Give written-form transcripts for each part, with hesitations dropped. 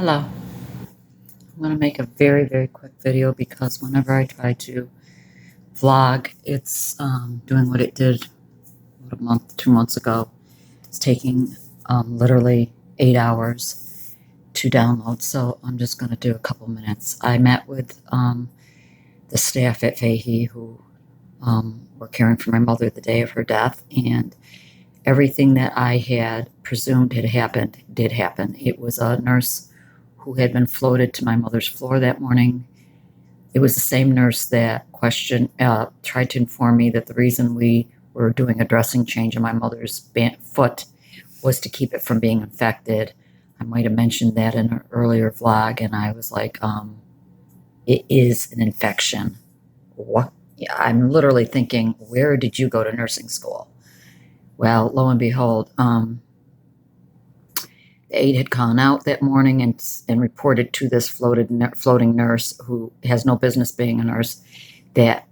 Hello. I'm going to make a very, very quick video because whenever I try to vlog, it's doing what it did about a month, 2 months ago. It's taking literally 8 hours to download, so I'm just going to do a couple minutes. I met with the staff at Fahey who were caring for my mother the day of her death, and everything that I had presumed had happened did happen. It was a nurse who had been floated to my mother's floor that morning. It was the same nurse that tried to inform me that the reason we were doing a dressing change on my mother's foot was to keep it from being infected. I might have mentioned that in an earlier vlog, and I was like, it is an infection. What? Yeah, I'm literally thinking, where did you go to nursing school? Well, lo and behold, the aide had gone out that morning and reported to this floating nurse, who has no business being a nurse, that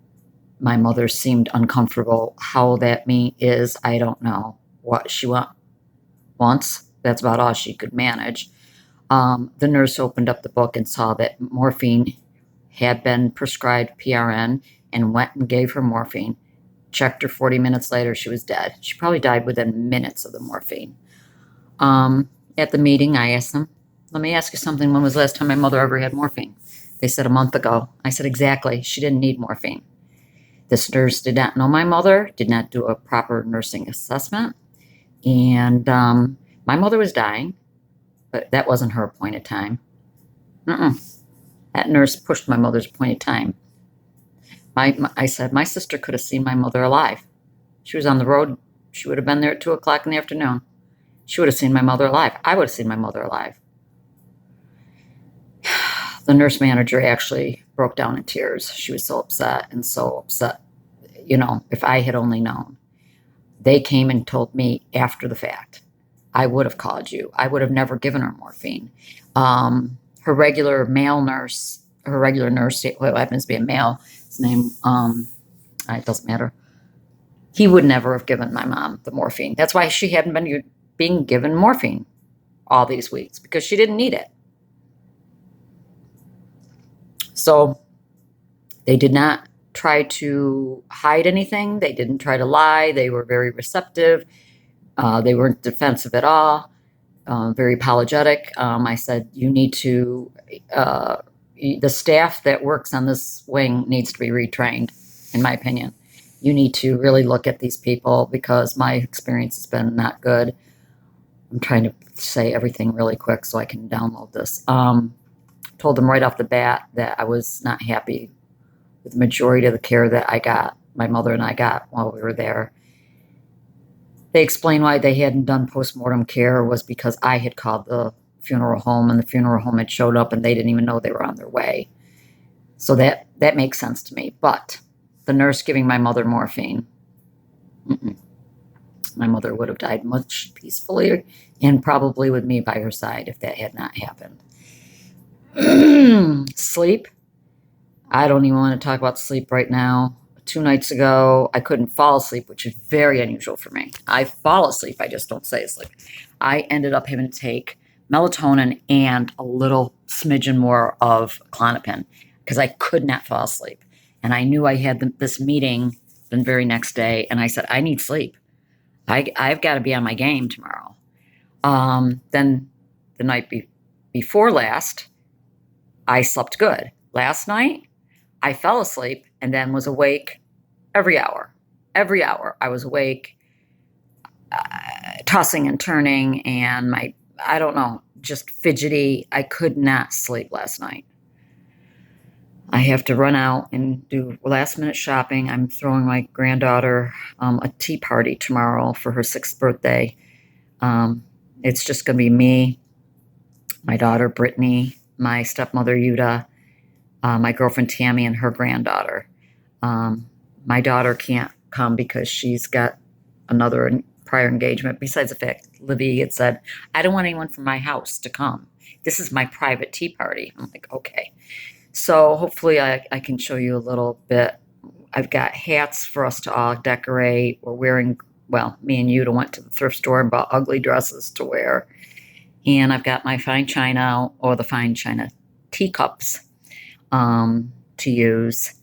my mother seemed uncomfortable. How that is, I don't know. What she wants, that's about all she could manage. The nurse opened up the book and saw that morphine had been prescribed PRN and went and gave her morphine. Checked her 40 minutes later, she was dead. She probably died within minutes of the morphine. At the meeting, I asked them, let me ask you something. When was the last time my mother ever had morphine? They said a month ago. I said, exactly. She didn't need morphine. This nurse did not know my mother, did not do a proper nursing assessment. And my mother was dying, but that wasn't her appointed time. That nurse pushed my mother's appointed time. I said, my sister could have seen my mother alive. She was on the road. She would have been there at 2 o'clock in the afternoon. She would have seen my mother alive. I would have seen my mother alive. The nurse manager actually broke down in tears. She was so upset. If I had only known. They came and told me after the fact. I would have called you. I would have never given her morphine. Her regular nurse, who happens to be a male, his name, it doesn't matter. He would never have given my mom the morphine. That's why she hadn't been being given morphine all these weeks, because she didn't need it. So they did not try to hide anything. They didn't try to lie. They were very receptive. They weren't defensive at all. Very apologetic. I said, you need to, the staff that works on this wing needs to be retrained, in my opinion. You need to really look at these people, because my experience has been not good. I'm trying to say everything really quick so I can download this. Told them right off the bat that I was not happy with the majority of the care that I got, my mother and I got while we were there. They explained why they hadn't done postmortem care was because I had called the funeral home, and the funeral home had showed up and they didn't even know they were on their way. So that makes sense to me. But the nurse giving my mother morphine, my mother would have died much peacefully and probably with me by her side if that had not happened. Sleep. I don't even want to talk about sleep right now. 2 nights ago, I couldn't fall asleep, which is very unusual for me. I fall asleep, I just don't stay asleep. I ended up having to take melatonin and a little smidgen more of Klonopin because I could not fall asleep. And I knew I had this meeting the very next day, and I said, I need sleep. I've got to be on my game tomorrow. Then the night before last, I slept good. Last night, I fell asleep and then was awake every hour. Every hour I was awake, tossing and turning, and I don't know, just fidgety. I could not sleep last night. I have to run out and do last-minute shopping. I'm throwing my granddaughter a tea party tomorrow for her 6th birthday. It's just going to be me, my daughter Brittany, my stepmother Yuda, my girlfriend Tammy, and her granddaughter. My daughter can't come because she's got another prior engagement. Besides the fact, Livy had said, I don't want anyone from my house to come. This is my private tea party. I'm like, okay. So hopefully I can show you a little bit. I've got hats for us to all decorate. We're wearing, well, me and Yuda went to the thrift store and bought ugly dresses to wear. And I've got my fine china or the fine china teacups to use.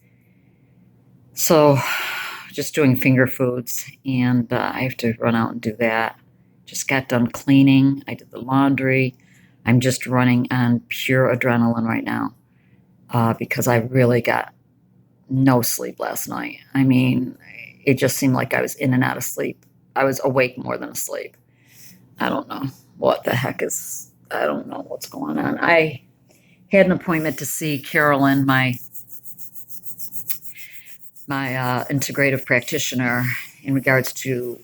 So just doing finger foods, and I have to run out and do that. Just got done cleaning. I did the laundry. I'm just running on pure adrenaline right now because I really got no sleep last night. I mean, it just seemed like I was in and out of sleep. I was awake more than asleep. I don't know what the heck is, I don't know what's going on. I had an appointment to see Carolyn, my integrative practitioner, in regards to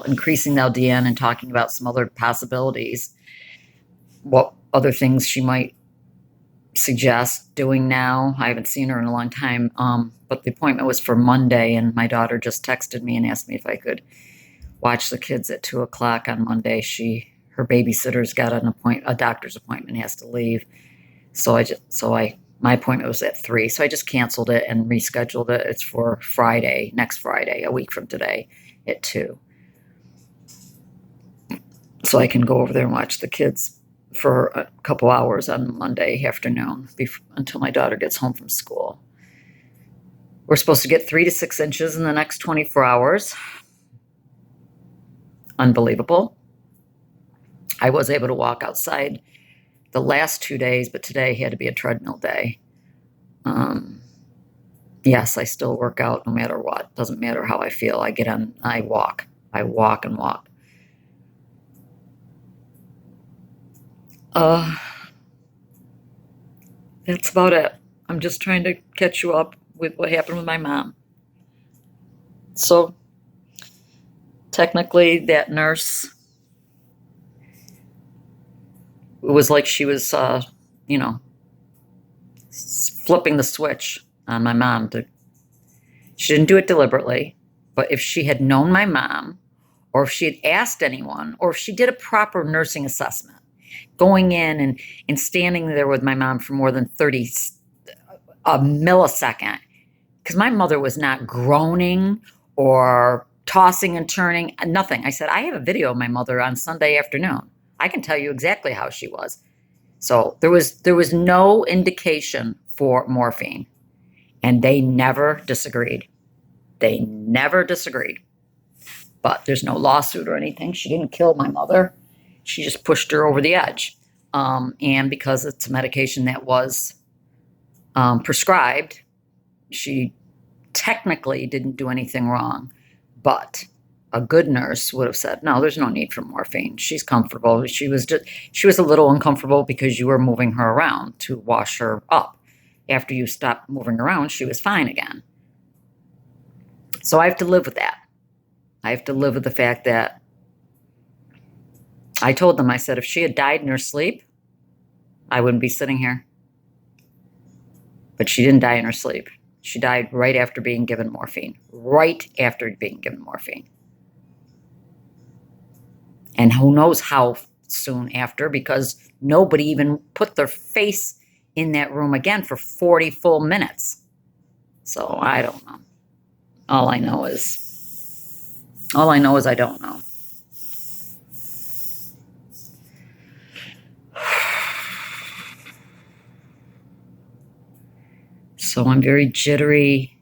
increasing the LDN and talking about some other possibilities, what other things she might suggest doing now. I haven't seen her in a long time, but the appointment was for Monday, and my daughter just texted me and asked me if I could watch the kids at 2:00 on Monday. Her babysitter's got a doctor's appointment, has to leave, so my appointment was at 3, so I just canceled it and rescheduled it. It's for Friday, next Friday, a week from today, at 2, so I can go over there and watch the kids for a couple hours on Monday afternoon until my daughter gets home from school. We're supposed to get 3 to 6 inches in the next 24 hours. Unbelievable. I was able to walk outside the last 2 days, but today had to be a treadmill day. Yes, I still work out no matter what. Doesn't matter how I feel. I walk. I walk and walk. That's about it. I'm just trying to catch you up with what happened with my mom. So, technically, that nurse, it was like she was, flipping the switch on my mom. She didn't do it deliberately, but if she had known my mom, or if she had asked anyone, or if she did a proper nursing assessment, going in and standing there with my mom for more than a millisecond, because my mother was not groaning or tossing and turning, nothing. I said, I have a video of my mother on Sunday afternoon. I can tell you exactly how she was. So there was no indication for morphine, and they never disagreed. They never disagreed. But there's no lawsuit or anything. She didn't kill my mother. She just pushed her over the edge. And because it's a medication that was prescribed, she technically didn't do anything wrong. But a good nurse would have said, no, there's no need for morphine. She's comfortable. She was a little uncomfortable because you were moving her around to wash her up. After you stopped moving around, she was fine again. So I have to live with that. I have to live with the fact that I told them, I said, if she had died in her sleep, I wouldn't be sitting here. But she didn't die in her sleep. She died right after being given morphine. Right after being given morphine. And who knows how soon after, because nobody even put their face in that room again for 40 full minutes. So I don't know. All I know is I don't know. So I'm very jittery,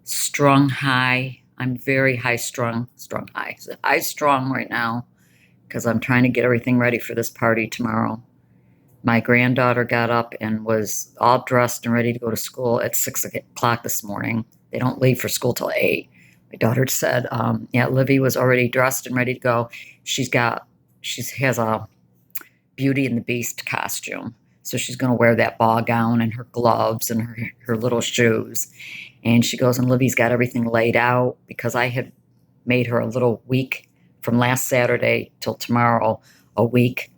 strung high. I'm very high strung high. High strung right now because I'm trying to get everything ready for this party tomorrow. My granddaughter got up and was all dressed and ready to go to school at 6:00 this morning. They don't leave for school till 8. My daughter said, Livy was already dressed and ready to go. She has a Beauty and the Beast costume. So she's going to wear that ball gown and her gloves and her little shoes. And she goes, and Livy's got everything laid out because I had made her a little week from last Saturday till tomorrow, a week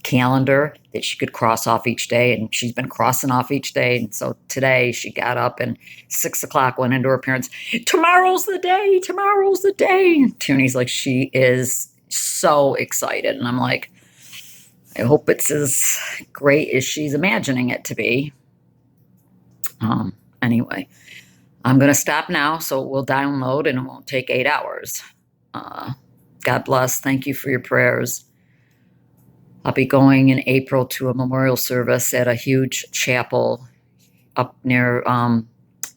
calendar that she could cross off each day. And she's been crossing off each day. And so today she got up and 6:00 went into her parents, tomorrow's the day, tomorrow's the day. And Toonie's like, she is so excited. And I'm like, I hope it's as great as she's imagining it to be. Anyway, I'm going to stop now so we'll download and it won't take 8 hours. God bless. Thank you for your prayers. I'll be going in April to a memorial service at a huge chapel up near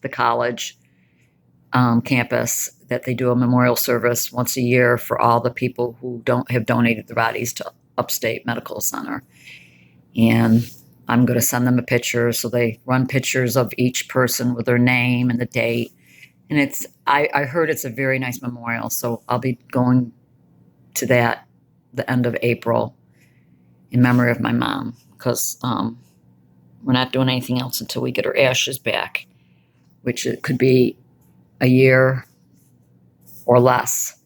the college campus, that they do a memorial service once a year for all the people who don't have donated their bodies to Upstate Medical Center. And I'm going to send them a picture. So they run pictures of each person with their name and the date. And I heard it's a very nice memorial. So I'll be going to that the end of April in memory of my mom, because we're not doing anything else until we get her ashes back, which it could be a year or less.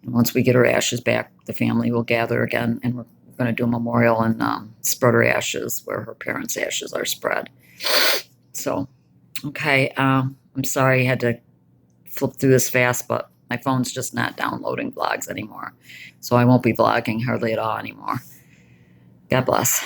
And once we get her ashes back, the family will gather again, and we're going to do a memorial and spread her ashes where her parents' ashes are spread. So, okay, I'm sorry I had to flip through this fast, but my phone's just not downloading vlogs anymore. So I won't be vlogging hardly at all anymore. God bless.